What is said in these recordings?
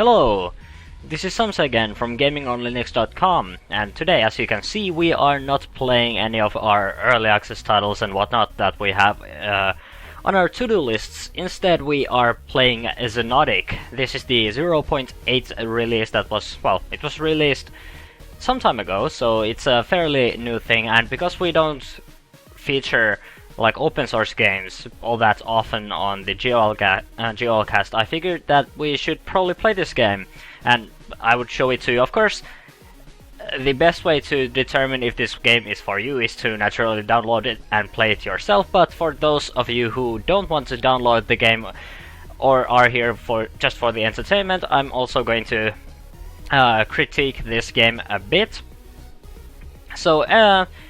Hello! This is Samsa again from GamingOnLinux.com, and today, as you can see, we are not playing any of our early access titles and whatnot that we have on our to-do lists. Instead, we are playing Xonotic. This is the 0.8 release that was, well, it was released some time ago, so it's a fairly new thing, and because we don't feature like open source games all that often on the GOL cast, I figured that we should probably play this game, and I would show it to you. Of course, the best way to determine if this game is for you is to naturally download it and play it yourself, but for those of you who don't want to download the game or are here for just for the entertainment, I'm also going to critique this game a bit. So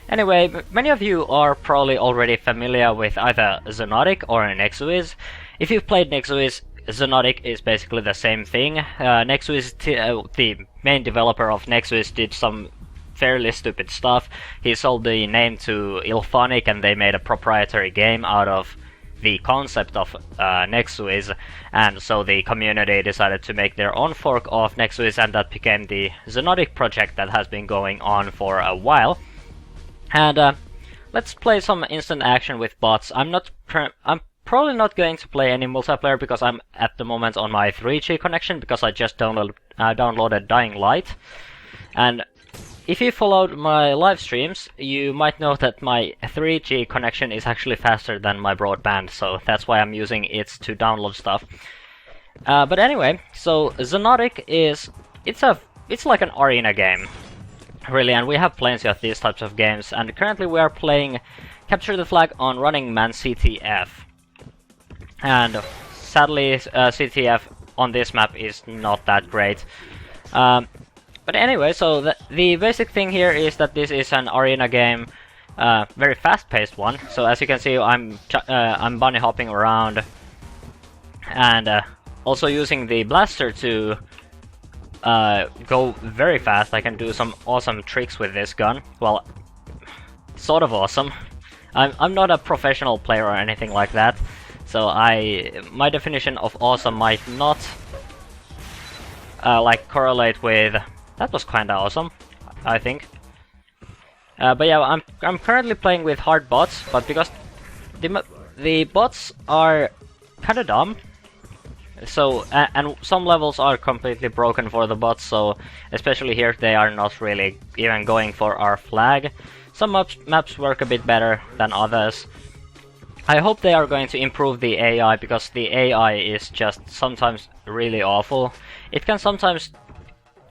anyway, many of you are probably already familiar with either Xonotic or Nexuiz. If you've played Nexuiz, Xonotic is basically the same thing. Nexuiz, the main developer of Nexuiz, did some fairly stupid stuff. He sold the name to Ilphonic and they made a proprietary game out of the concept of Nexuiz, and so the community decided to make their own fork of Nexuiz, and that became the Xonotic project that has been going on for a while. And let's play some instant action with bots. I'm probably not going to play any multiplayer because I'm at the moment on my 3G connection, because I just downloaded Dying Light. And if you followed my live streams, you might know that my 3G connection is actually faster than my broadband, so that's why I'm using it to download stuff. But anyway, so Xonotic it's like an arena game, really, and we have plenty of these types of games, and currently we are playing Capture the Flag on Running Man CTF. And sadly, CTF on this map is not that great. But anyway, so the basic thing here is that this is an arena game, very fast-paced one. So as you can see, I'm bunny hopping around, and also using the blaster to go very fast. I can do some awesome tricks with this gun. Well, sort of awesome. I'm not a professional player or anything like that, so my definition of awesome might not like correlate with. That was kinda awesome, I think. But yeah, I'm currently playing with hard bots, but because the bots are kinda dumb, so and some levels are completely broken for the bots. So especially here, they are not really even going for our flag. Some maps work a bit better than others. I hope they are going to improve the AI, because the AI is just sometimes really awful. It can sometimes.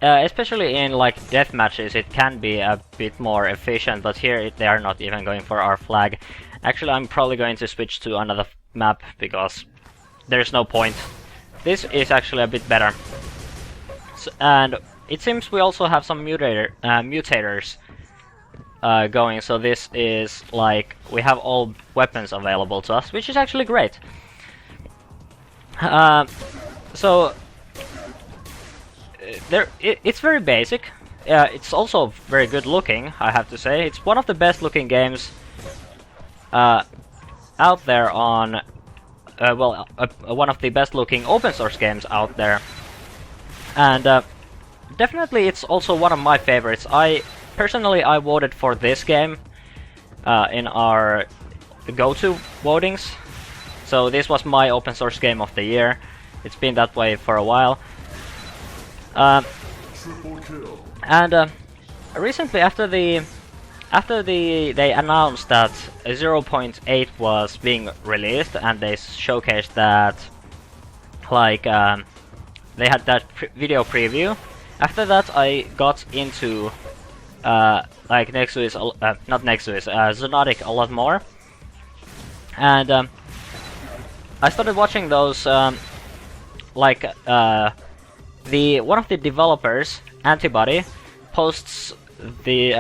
Especially in like death matches, it can be a bit more efficient, but here they are not even going for our flag. Actually, I'm probably going to switch to another map because there's no point. This is actually a bit better. And it seems we also have some mutators going, so this is like we have all weapons available to us, which is actually great. So it's very basic. It's also very good looking, I have to say. It's one of the best looking games out there on one of the best looking open source games out there, and definitely it's also one of my favorites. I voted for this game in our go-to votings, so this was my open source game of the year. It's been that way for a while. And recently, after they announced that 0.8 was being released, and they showcased that, like, they had that video preview. After that, I got into like Nexuiz, not Nexuiz, Xonotic a lot more, and I started watching those, like. One of the developers, Antibody, posts the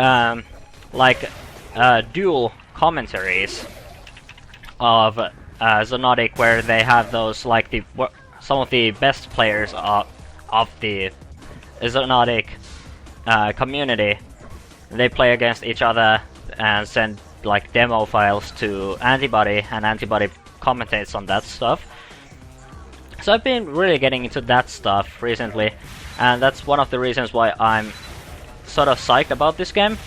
dual commentaries of Xonotic, where they have those like some of the best players of the Xonotic community. They play against each other and send like demo files to Antibody, and Antibody commentates on that stuff. So I've been really getting into that stuff recently, and that's one of the reasons why I'm sort of psyched about this game.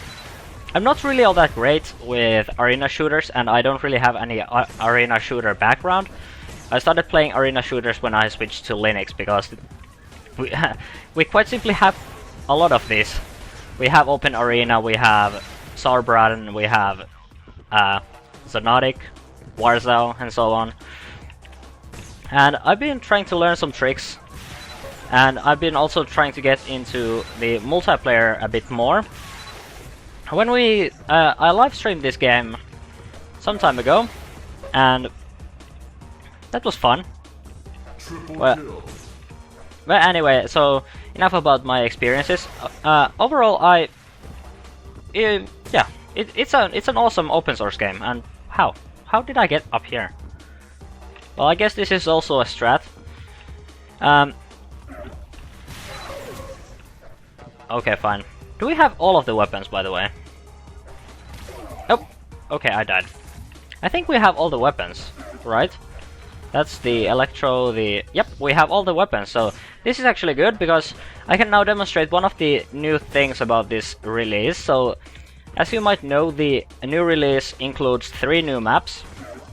I'm not really all that great with arena shooters, and I don't really have any arena shooter background. I started playing arena shooters when I switched to Linux, because we quite simply have a lot of these. We have Open Arena, we have Sauerbraten, we have Xonotic, Warsaw, and so on. And I've been trying to learn some tricks, and I've been also trying to get into the multiplayer a bit more. When I live streamed this game some time ago, and that was fun. Well, anyway, so enough about my experiences. Overall, yeah, it's an awesome open source game. And how did I get up here? Well, I guess this is also a strat. Okay, fine. Do we have all of the weapons, by the way? Oh, okay, I died. I think we have all the weapons, right? That's the electro, Yep, we have all the weapons, so this is actually good, because I can now demonstrate one of the new things about this release. So, as you might know, the new release includes 3 new maps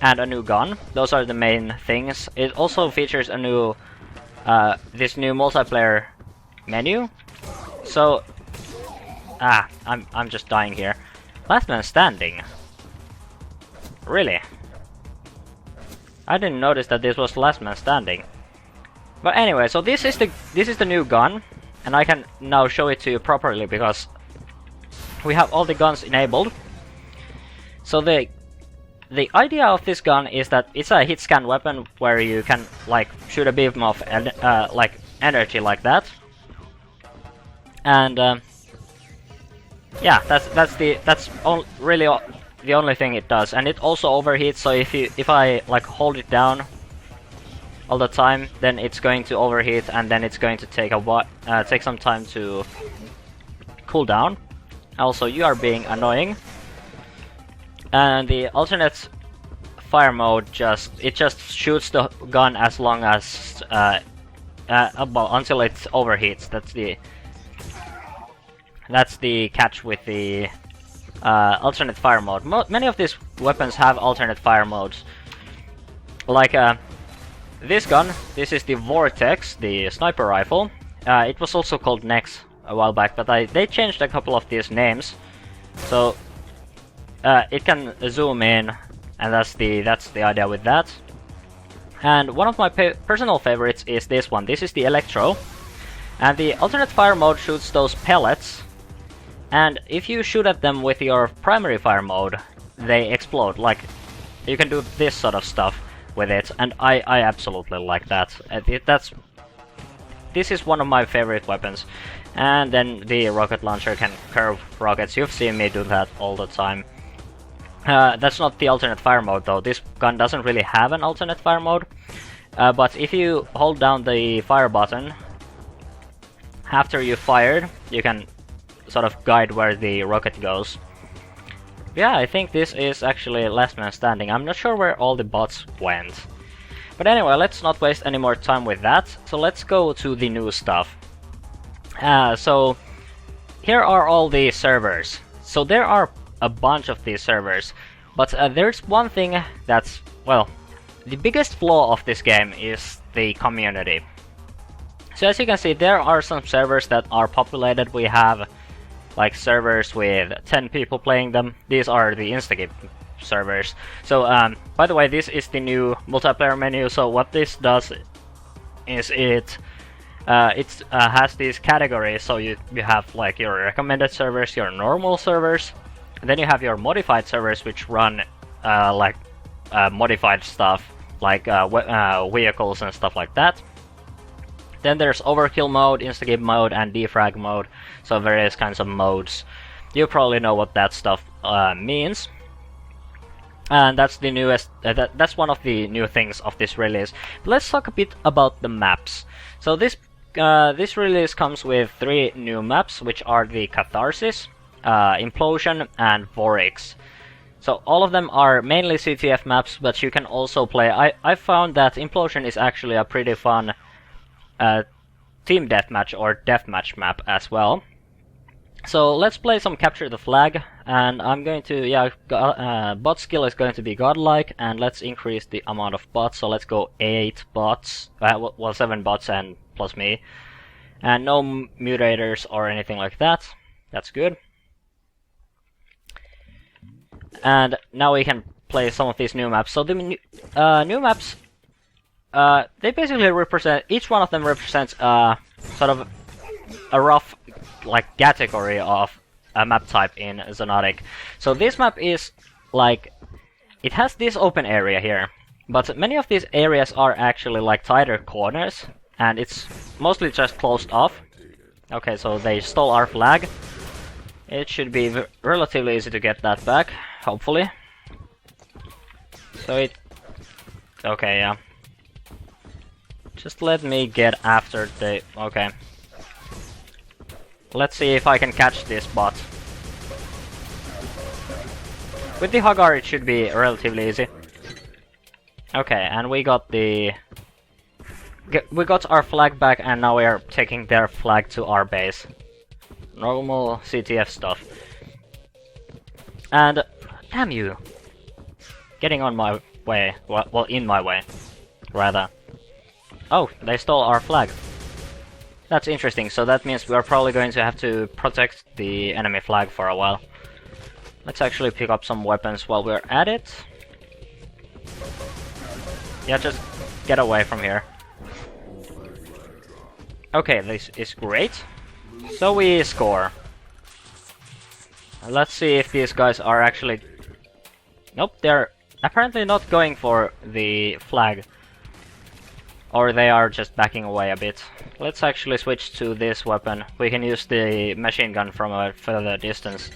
and a new gun. Those are the main things. It also features a new, this new multiplayer menu. So, I'm just dying here. Last man standing. Really? I didn't notice that this was last man standing. But anyway, so this is the new gun, and I can now show it to you properly because we have all the guns enabled. So the idea of this gun is that it's a hit scan weapon where you can like shoot a beam of like energy like that. And yeah, that's really the only thing it does, and it also overheats. So if I like hold it down all the time, then it's going to overheat, and then it's going to take some time to cool down. Also, you are being annoying. And the alternate fire mode just shoots the gun as long as until it overheats. That's the catch with the alternate fire mode. Many of these weapons have alternate fire modes. Like this gun, this is the Vortex, the sniper rifle. It was also called Nex a while back, but they changed a couple of these names. So it can zoom in, and that's the idea with that. And one of my personal favorites is this one. This is the Electro, and the alternate fire mode shoots those pellets. And if you shoot at them with your primary fire mode, they explode. Like, you can do this sort of stuff with it, and I absolutely like that. This is one of my favorite weapons. And then the rocket launcher can curve rockets. You've seen me do that all the time. That's not the alternate fire mode though. This gun doesn't really have an alternate fire mode. But if you hold down the fire button, after you fired, you can sort of guide where the rocket goes. Yeah, I think this is actually last man standing. I'm not sure where all the bots went. But anyway, let's not waste any more time with that. So let's go to the new stuff. So here are all the servers. So there are a bunch of these servers. But there's one thing that's, well, the biggest flaw of this game is the community. So as you can see, there are some servers that are populated. We have like servers with 10 people playing them. These are the Instagame servers. So by the way, this is the new multiplayer menu. So what this does is it has these categories. So you have like your recommended servers, your normal servers, and then you have your modified servers, which run like modified stuff like vehicles and stuff like that. Then there's overkill mode, Instagame mode, and defrag mode. So various kinds of modes. You probably know what that stuff means. And that's the newest. That's one of the new things of this release. But let's talk a bit about the maps. So this release comes with 3 new maps, which are the Catharsis, Implosion, and Vorix. So all of them are mainly CTF maps, but you can also play. I found that Implosion is actually a pretty fun team deathmatch or deathmatch map as well. So let's play some Capture the Flag, and I'm going to, bot skill is going to be godlike, and let's increase the amount of bots, so let's go 8 bots, well 7 bots and plus me, and no mutators or anything like that, that's good. And now we can play some of these new maps. So the new maps, they basically represent, each one of them represents sort of a rough like category of a map type in Xonotic. So this map is like, it has this open area here, but many of these areas are actually like tighter corners, and it's mostly just closed off. Okay, so they stole our flag. It should be relatively easy to get that back, hopefully. So it... okay, yeah. Just let me get after the... okay. Let's see if I can catch this bot. With the Hagar it should be relatively easy. Okay, and we got the... we got our flag back, and now we are taking their flag to our base. Normal CTF stuff. And... damn you! Getting on my way. Well, in my way. Rather. Oh, they stole our flag. That's interesting, so that means we are probably going to have to protect the enemy flag for a while. Let's actually pick up some weapons while we're at it. Yeah, just get away from here. Okay, this is great. So we score. Let's see if these guys are actually... nope, they're apparently not going for the flag. Or they are just backing away a bit. Let's actually switch to this weapon. We can use the machine gun from a further distance.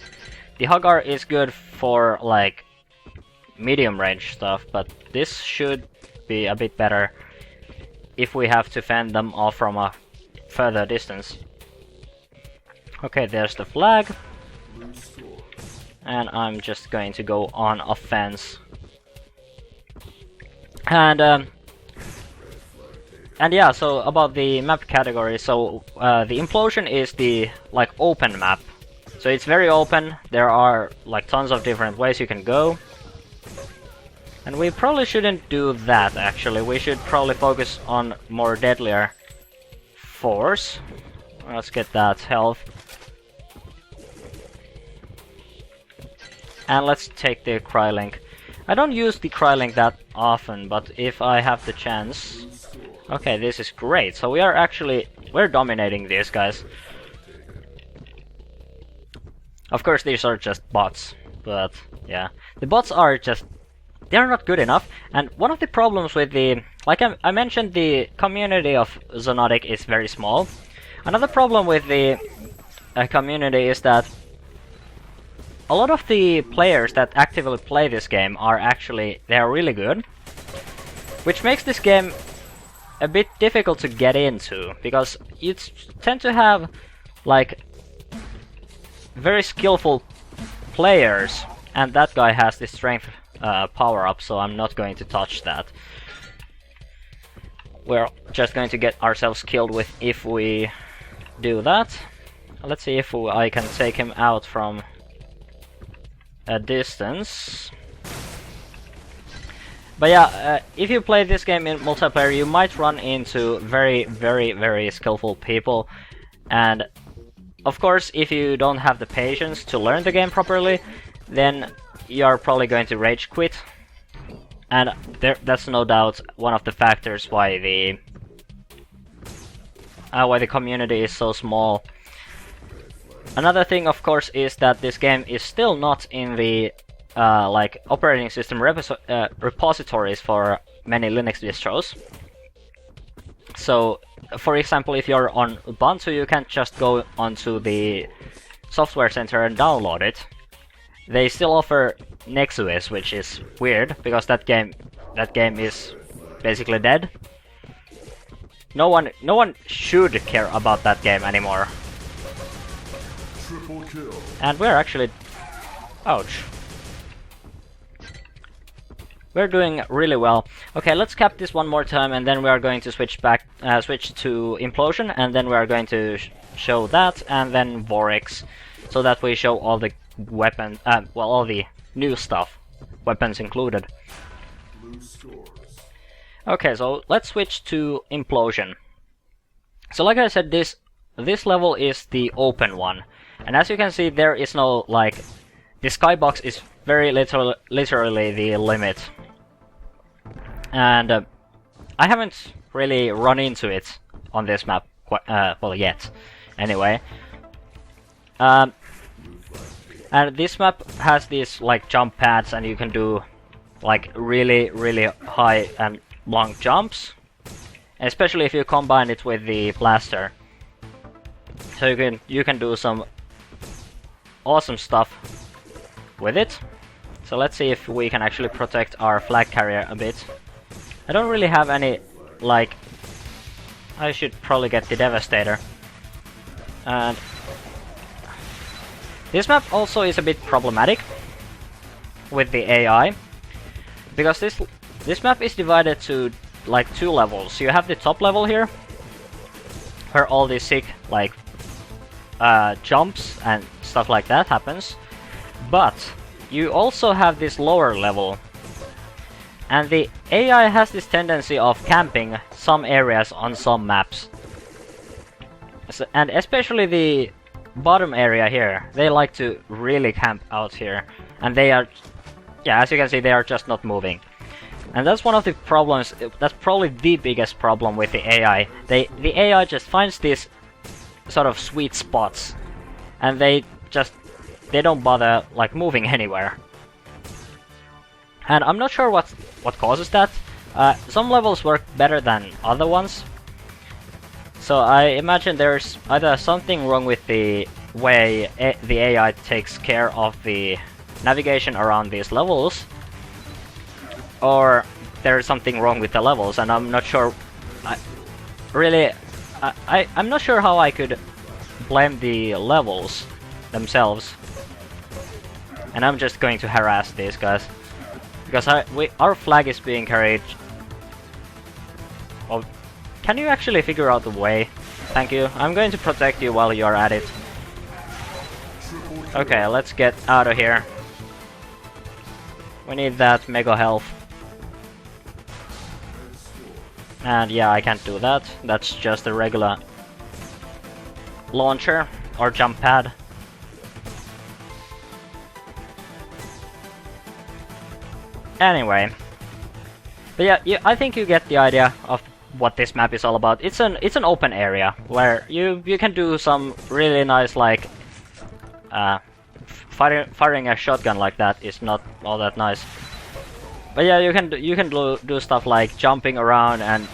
The Hagar is good for like medium range stuff, but this should be a bit better if we have to fend them off from a further distance. Okay, there's the flag. And I'm just going to go on offense. And yeah, so about the map category, so the Implosion is the like open map. So it's very open, there are like tons of different ways you can go. And we probably shouldn't do that actually, we should probably focus on more deadlier force. Let's get that health. And let's take the Crylink. I don't use the Crylink that often, but if I have the chance... okay, this is great. So we are actually... we're dominating these guys. Of course, these are just bots, but yeah. The bots are just... they're not good enough, and one of the problems with the... like I mentioned, the community of Xonotic is very small. Another problem with the community is that a lot of the players that actively play this game are actually... they are really good. Which makes this game a bit difficult to get into, because you tend to have like very skillful players, and that guy has the strength power up, so I'm not going to touch that. We're just going to get ourselves killed with if we do that. Let's see if I can take him out from a distance. But yeah, if you play this game in multiplayer, you might run into very skillful people. And of course, if you don't have the patience to learn the game properly, then you're probably going to rage quit. And that's no doubt one of the factors why the community is so small. Another thing, of course, is that this game is still not in the like operating system repositories for many Linux distros. So, for example, if you're on Ubuntu, you can't just go onto the software center and download it. They still offer Nexus, which is weird because that game is basically dead. No one should care about that game anymore. Triple kill. And we're actually... ouch. we're doing really well. Okay, let's cap this one more time, and then we are going to switch to Implosion, and then we are going to show that, and then Vorix, so that we show all the weapons, well, all the new stuff, weapons included. Okay, so let's switch to Implosion. So like I said, this level is the open one, and as you can see, there is no, like, the skybox is very literally the limit. And I haven't really run into it on this map, well, yet. Anyway. And this map has these, like, jump pads, and you can do, like, really high and long jumps. Especially if you combine it with the blaster. So you can do some awesome stuff with it. So let's see if we can actually protect our flag carrier a bit. I don't really have any, like... I should probably get the Devastator. And this map also is a bit problematic with the AI, because this map is divided to, like, 2 levels. You have the top level here, where all the sick, like, jumps and stuff like that happens. But you also have this lower level, and the AI has this tendency of camping some areas on some maps. And especially the bottom area here, they like to really camp out here, and they are, yeah, as you can see, they are just not moving. And that's one of the problems, that's probably the biggest problem with the AI. The AI just finds these sort of sweet spots, and they don't bother, like, moving anywhere. And I'm not sure what causes that. Some levels work better than other ones. So I imagine there's either something wrong with the way the AI takes care of the navigation around these levels, or there's something wrong with the levels, and I'm not sure. I'm not sure how I could blame the levels themselves. And I'm just going to harass these guys, because our flag is being carried. Oh, can you actually figure out the way? Thank you. I'm going to protect you while you're at it. Okay, let's get out of here. We need that mega health. And yeah, I can't do that. That's just a regular launcher or jump pad. Anyway, but yeah, I think you get the idea of what this map is all about. It's an open area where you can do some really nice, like, firing a shotgun like that is not all that nice. But yeah, you can do stuff like jumping around and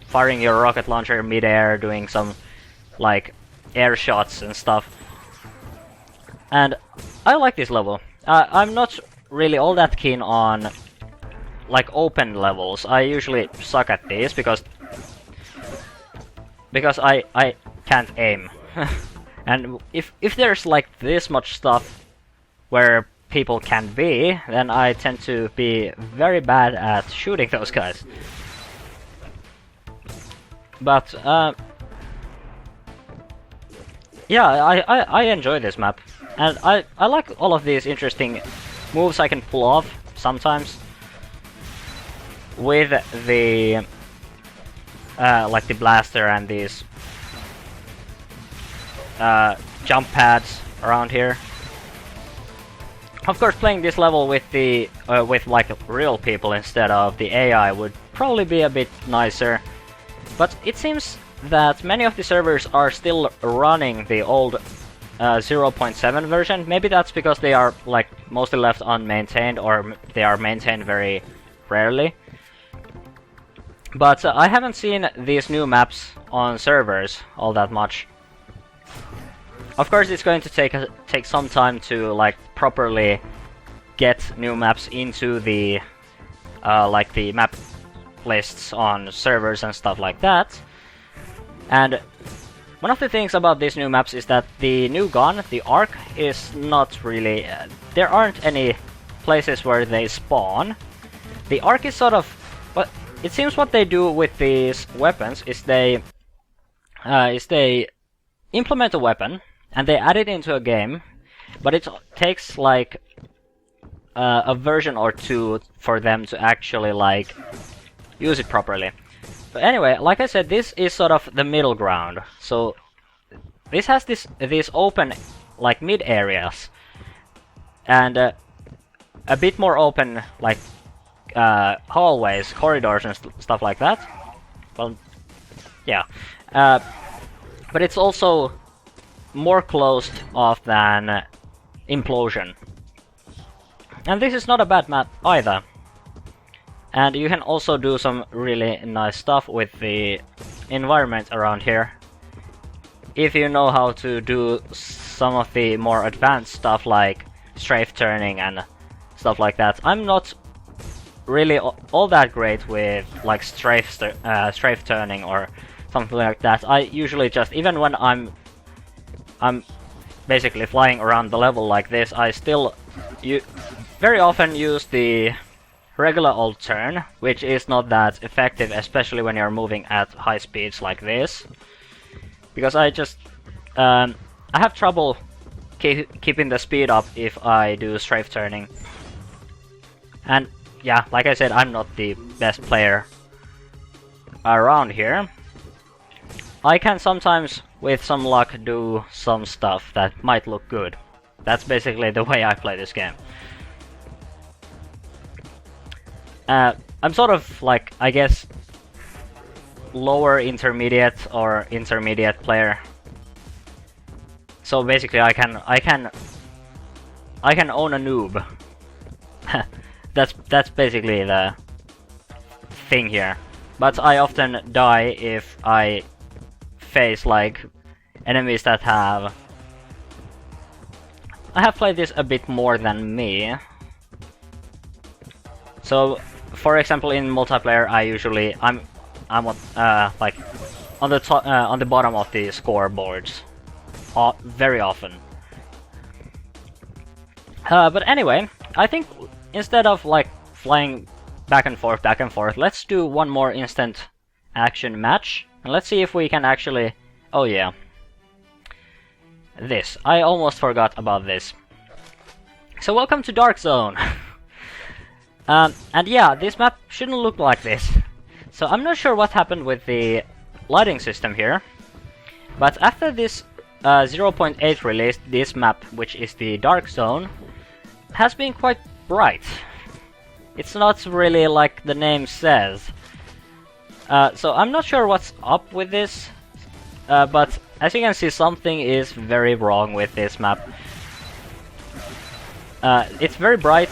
firing your rocket launcher in mid-air, doing some, like, air shots and stuff. And I like this level. I'm not really all that keen on, like, open levels. I usually suck at these because I can't aim. And if there's, like, this much stuff where people can be, then I tend to be very bad at shooting those guys. But yeah, I enjoy this map, and I like all of these interesting moves I can pull off sometimes with the like the blaster and these jump pads around here. Of course, playing this level with the with, like, real people instead of the AI would probably be a bit nicer. But it seems that many of the servers are still running the old 0.7 version. Maybe that's because they are, like, mostly left unmaintained, or they are maintained very rarely. But I haven't seen these new maps on servers all that much. Of course, it's going to take some time to, like, properly get new maps into the like the map lists on servers and stuff like that. And one of the things about these new maps is that the new gun, the Arc, is not really... there aren't any places where they spawn. the arc is sort of... What it seems what they do with these weapons is they implement a weapon and they add it into a game, but it takes like a version or two for them to actually like use it properly. But anyway, like I said, this is sort of the middle ground. So this has these open like mid areas and a bit more open like hallways, corridors and stuff like that. Well, yeah. But it's also more closed off than Implosion. And this is not a bad map either. And you can also do some really nice stuff with the environment around here. If you know how to do some of the more advanced stuff like strafe turning and stuff like that. I'm not really all that great with like strafe turning or something like that. I usually just, even when I'm basically flying around the level like this, I still very often use the regular old turn, which is not that effective, especially when you're moving at high speeds like this. Because I just I have trouble keeping the speed up if I do strafe turning. And yeah, like I said, I'm not the best player around here. I can sometimes, with some luck, do some stuff that might look good. That's basically the way I play this game. I'm sort of like, I guess, lower intermediate or intermediate player. So basically, I can own a noob. That's basically the thing here. But I often die if I face like enemies that have... I have played this a bit more than me. So, for example, in multiplayer, I'm like on the top, on the bottom of the scoreboards, very often. But anyway, I think instead of like flying back and forth, let's do one more instant action match, and let's see if we can actually... Oh yeah, this. I almost forgot about this. So welcome to Dark Zone. And yeah, this map shouldn't look like this. So I'm not sure what happened with the lighting system here, but after this 0.8 release, this map, which is the Dark Zone, has been quite bright. It's not really like the name says. So I'm not sure what's up with this, but as you can see, something is very wrong with this map. It's very bright.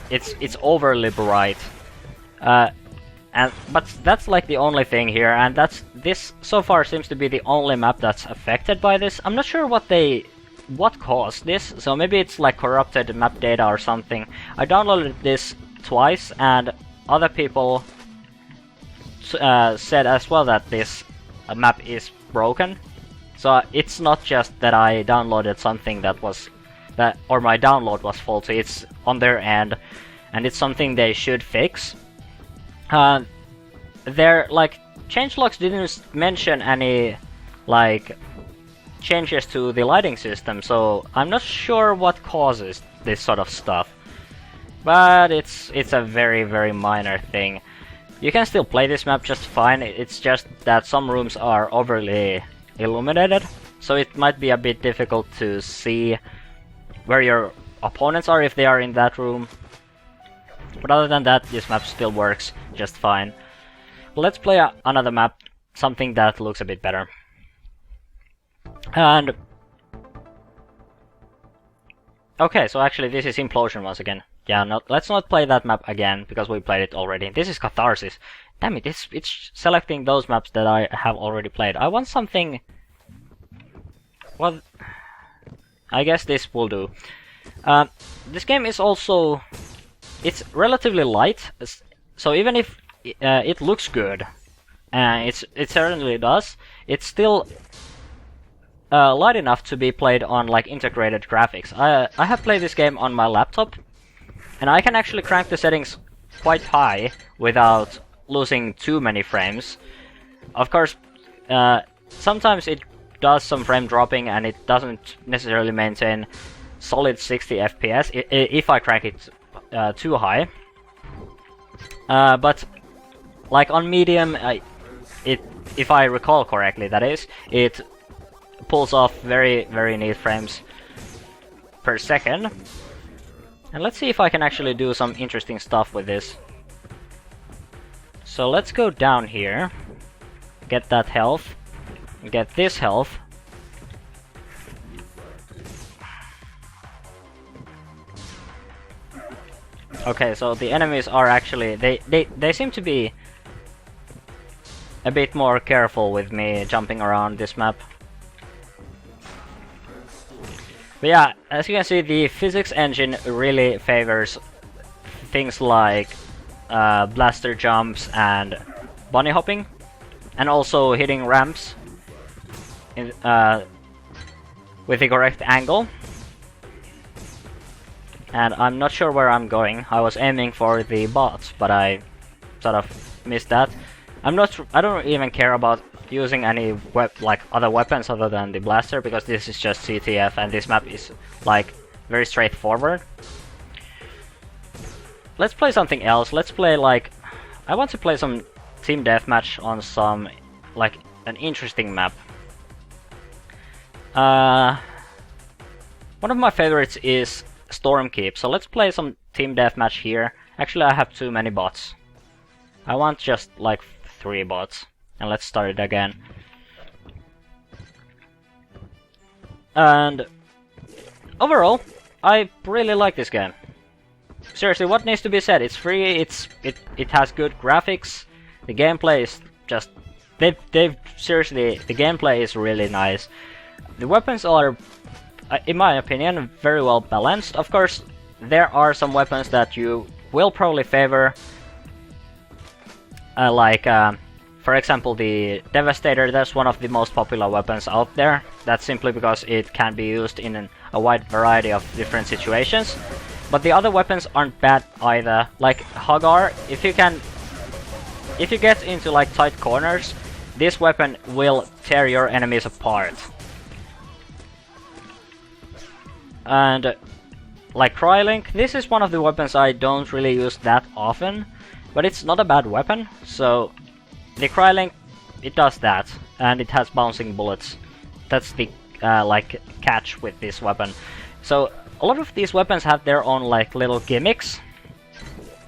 It's overly bright, but that's like the only thing here, and this so far seems to be the only map that's affected by this. I'm not sure what caused this, so maybe it's like corrupted map data or something. I downloaded this twice, and other people said as well that this map is broken. So it's not just that I downloaded something or my download was faulty. It's on their end, and it's something they should fix. Their like changelogs didn't mention any like changes to the lighting system, so I'm not sure what causes this sort of stuff. But it's a very, very minor thing. You can still play this map just fine. It's just that some rooms are overly illuminated, so it might be a bit difficult to see where your opponents are if they are in that room. But other than that, this map still works just fine. Let's play another map, something that looks a bit better. And okay, so actually this is Implosion once again. Yeah, let's not play that map again, because we played it already. This is Catharsis. Damn it, it's selecting those maps that I have already played. I want something... Well, I guess this will do. This game is also... It's relatively light, so even if it looks good, it certainly does, it's still light enough to be played on like integrated graphics. I have played this game on my laptop, and I can actually crank the settings quite high without losing too many frames. Of course, sometimes it does some frame dropping and it doesn't necessarily maintain solid 60 FPS if I crank it too high. But like on medium, if I recall correctly, that is, it pulls off very, very neat frames per second. And let's see if I can actually do some interesting stuff with this. So let's go down here, get that health, get this health. Okay, so the enemies are actually, they seem to be a bit more careful with me jumping around this map. But yeah, as you can see, the physics engine really favors things like blaster jumps and bunny hopping, and also hitting ramps in, with the correct angle. And I'm not sure where I'm going. I was aiming for the bots, but I sort of missed that. I don't even care about using any other weapons other than the blaster, because this is just CTF and this map is like very straightforward. Let's play something else. Let's play I want to play some team deathmatch on some an interesting map. One of my favorites is Stormkeep, so let's play some team deathmatch here. Actually, I have too many bots. I want just 3 bots. And let's start it again. And overall, I really like this game. Seriously, what needs to be said? It's free. It has good graphics. The gameplay is just seriously, the gameplay is really nice. The weapons are, in my opinion, very well balanced. Of course, there are some weapons that you will probably favor, for example, the Devastator. That's one of the most popular weapons out there. That's simply because it can be used in a wide variety of different situations. But the other weapons aren't bad either. Like Hagar, if you get into tight corners, this weapon will tear your enemies apart. And Crylink, this is one of the weapons I don't really use that often, but it's not a bad weapon. So the Crylink, it does that, and it has bouncing bullets. That's the catch with this weapon. So a lot of these weapons have their own little gimmicks,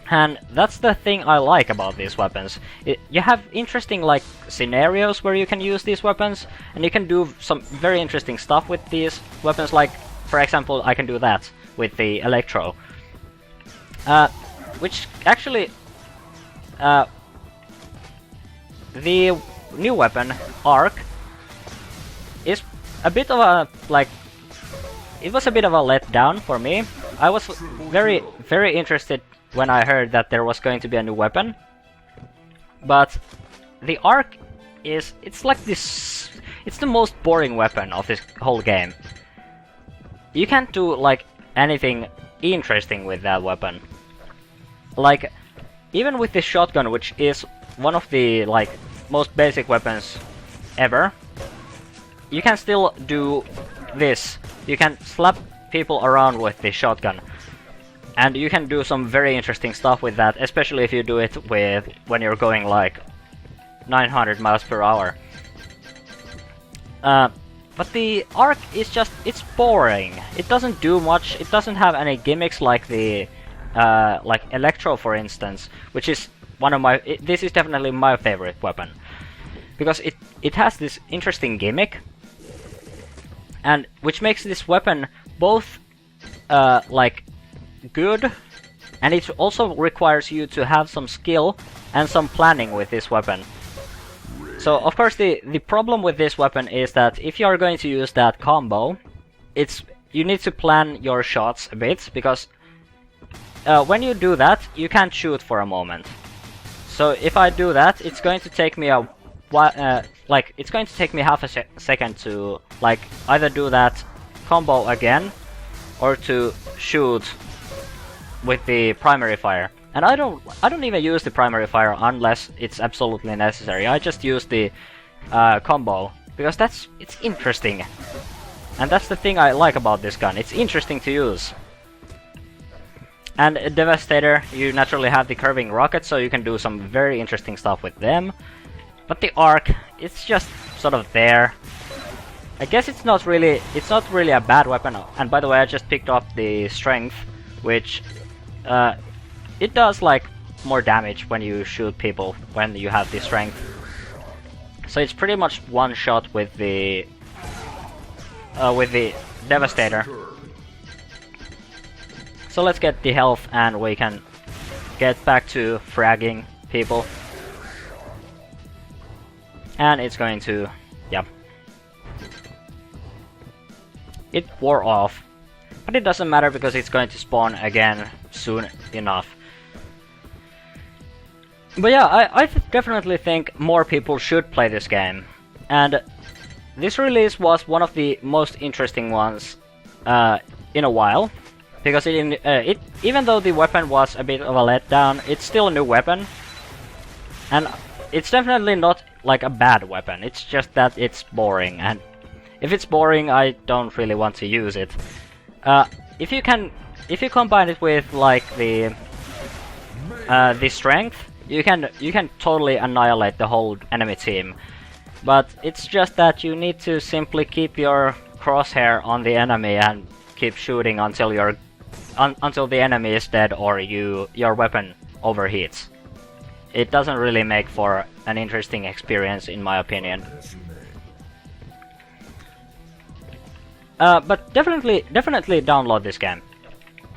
and that's the thing I like about these weapons. You have interesting scenarios where you can use these weapons, and you can do some very interesting stuff with these weapons. For example, I can do that with the Electro, which actually the new weapon, Arc, is a bit of a it was a bit of a letdown for me. I was very, very interested when I heard that there was going to be a new weapon, but the Arc it's the most boring weapon of this whole game. You can't do anything interesting with that weapon. Even with this shotgun, which is one of the most basic weapons ever, you can still do this. You can slap people around with the shotgun, and you can do some very interesting stuff with that, especially if you do it when you're going 900 miles per hour. But the Arc is it's boring. It doesn't do much. It doesn't have any gimmicks like the Electro, for instance, which is one of my. This is definitely my favorite weapon, because it has this interesting gimmick, and which makes this weapon both good, and it also requires you to have some skill and some planning with this weapon. So of course the problem with this weapon is that if you are going to use that combo, you need to plan your shots a bit, because when you do that, you can't shoot for a moment. So if I do that, it's going to take me it's going to take me half a second to either do that combo again, or to shoot with the primary fire. And I don't even use the primary fire unless it's absolutely necessary. I just use the combo because it's interesting. And that's the thing I like about this gun. It's interesting to use. And Devastator, you naturally have the curving rockets, so you can do some very interesting stuff with them. But the Arc, it's just sort of there. I guess it's not really a bad weapon. And by the way, I just picked up the Strength, which it does like more damage when you shoot people when you have the Strength. So it's pretty much one shot with the Devastator. So let's get the health and we can get back to fragging people. And it's going to, yep. It wore off. But it doesn't matter because it's going to spawn again soon enough. But yeah, I definitely think more people should play this game. And this release was one of the most interesting ones in a while. Because even though the weapon was a bit of a letdown, it's still a new weapon. And it's definitely not like a bad weapon, it's just that it's boring. And if it's boring, I don't really want to use it. If you combine it with like the Strength, you can totally annihilate the whole enemy team. But it's just that you need to simply keep your crosshair on the enemy and keep shooting until until the enemy is dead or your weapon overheats. It doesn't really make for an interesting experience, in my opinion. But definitely download this game.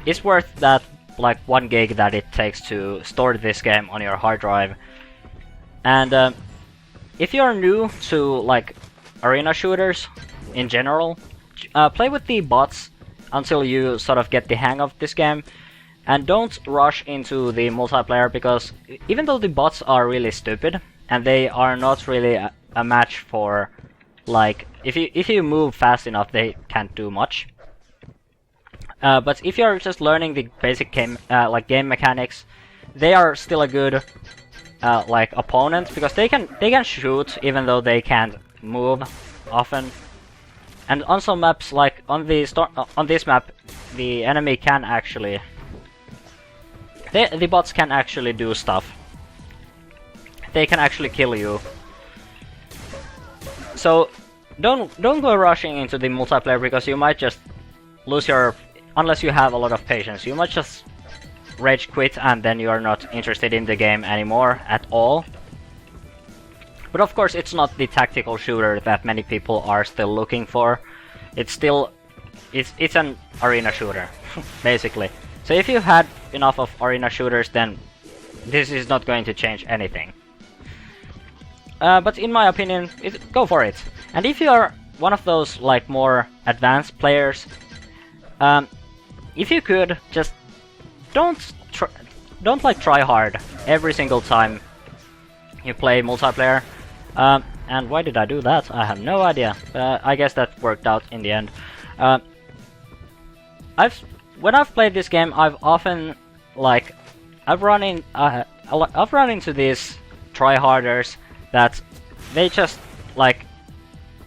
It's worth that like 1 gig that it takes to store this game on your hard drive. And if you're new to like arena shooters in general, play with the bots until you sort of get the hang of this game. And don't rush into the multiplayer, because even though the bots are really stupid and they are not really a match for, like, if you move fast enough they can't do much. But if you're just learning the basic game mechanics, they are still a good like opponent, because they can shoot even though they can't move often. And on some maps, like on this map, the enemy can actually, the bots can actually do stuff. They can actually kill you. So don't go rushing into the multiplayer, because you might just lose your, unless you have a lot of patience, you might just rage quit and then you are not interested in the game anymore at all. But of course it's not the tactical shooter that many people are still looking for. It's still, it's an arena shooter, basically. So if you had enough of arena shooters, then this is not going to change anything. But in my opinion, go for it. And if you are one of those like more advanced players, if you could just don't like try hard every single time you play multiplayer. And why did I do that? I have no idea. I guess that worked out in the end. When I've played this game, I've often like I've run into these tryharders that they just like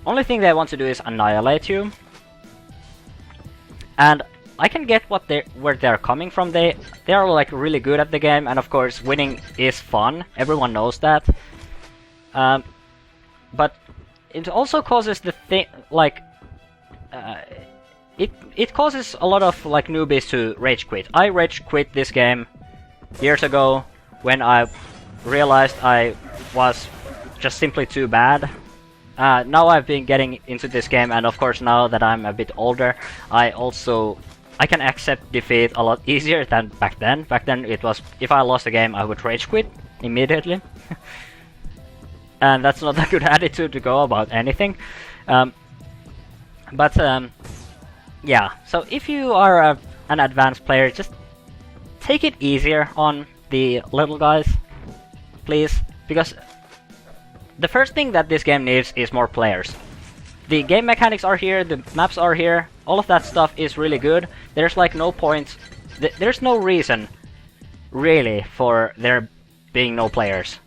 only thing they want to do is annihilate you. And I can get where they're coming from. They are like really good at the game, and of course winning is fun. Everyone knows that. But it also causes the thing like it causes a lot of like newbies to rage quit. I rage quit this game years ago when I realized I was just simply too bad. Now I've been getting into this game, and of course now that I'm a bit older, I can accept defeat a lot easier than back then. Back then it was, if I lost a game I would rage quit immediately. And that's not a good attitude to go about anything. Yeah, so if you are an advanced player, just take it easier on the little guys, please. Because the first thing that this game needs is more players. The game mechanics are here, the maps are here, all of that stuff is really good. There's like no point, there's no reason really, for there being no players.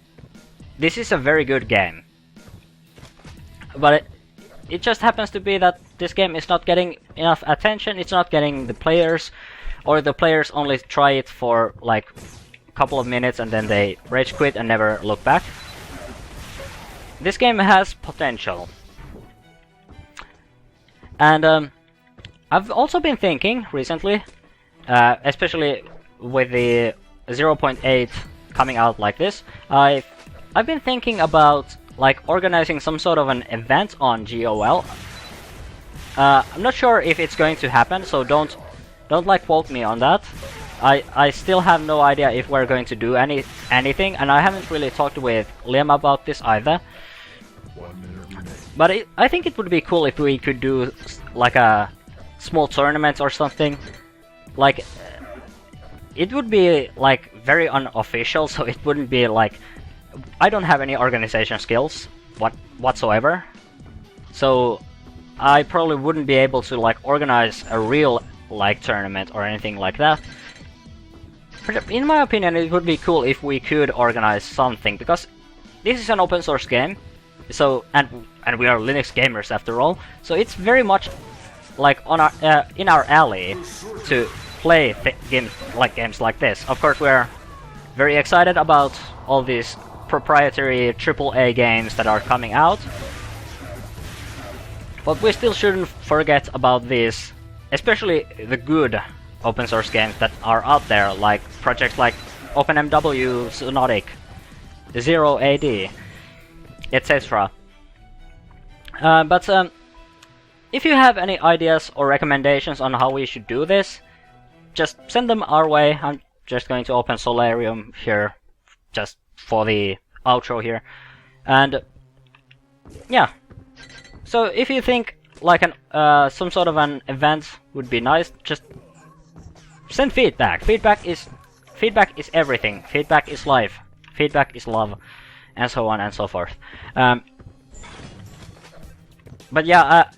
This is a very good game. But it just happens to be that this game is not getting enough attention, it's not getting the players, or the players only try it for like a couple of minutes and then they rage quit and never look back. This game has potential. And I've also been thinking recently, especially with the 0.8 coming out like this, I've been thinking about like organizing some sort of an event on GOL. I'm not sure if it's going to happen, so don't like quote me on that. I still have no idea if we're going to do anything, and I haven't really talked with Liam about this either. But I think it would be cool if we could do like a small tournament or something. Like, it would be like very unofficial, so it wouldn't be like, I don't have any organization skills whatsoever, so I probably wouldn't be able to like organize a real like tournament or anything like that. But in my opinion, it would be cool if we could organize something, because this is an open source game, so and we are Linux gamers after all, so it's very much like on our in our alley to play games like this. Of course, we're very excited about all these proprietary AAA games that are coming out, but we still shouldn't forget about these, especially the good open source games that are out there, like projects like OpenMW, Xonotic, Zero AD, etc. But if you have any ideas or recommendations on how we should do this, just send them our way. I'm just going to open Solarium here just for the outro here. And yeah, so if you think like an some sort of an event would be nice, just send feedback. Feedback is everything. Feedback is life. Feedback is love, and so on and so forth. But yeah,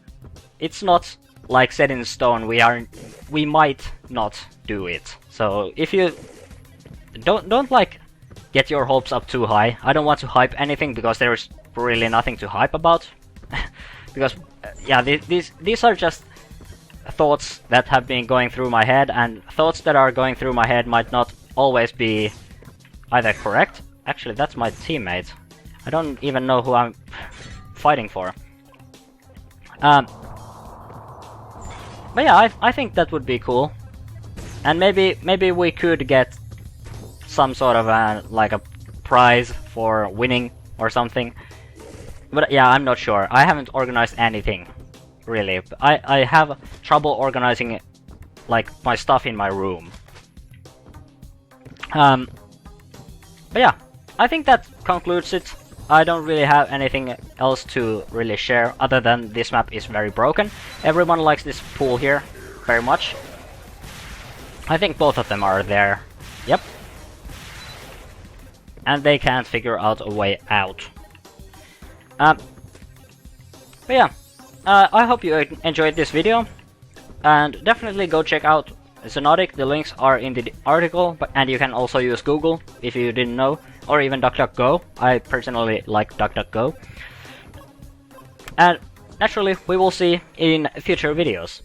it's not like set in stone. We might not do it. So if you don't like get your hopes up too high. I don't want to hype anything because there is really nothing to hype about. Because yeah, these are just thoughts that have been going through my head, and thoughts that are going through my head might not always be either correct. Actually, that's my teammate. I don't even know who I'm fighting for. But yeah, I think that would be cool, and maybe we could get some sort of like a prize for winning or something. But yeah, I'm not sure. I haven't organized anything really. I have trouble organizing like my stuff in my room. But yeah, I think that concludes it. I don't really have anything else to really share other than this map is very broken. Everyone likes this pool here very much. I think both of them are there. Yep. And they can't figure out a way out. But yeah, I hope you enjoyed this video, and definitely go check out Xonotic. The links are in the article, and you can also use Google if you didn't know, or even DuckDuckGo. I personally like DuckDuckGo. And naturally, we will see in future videos.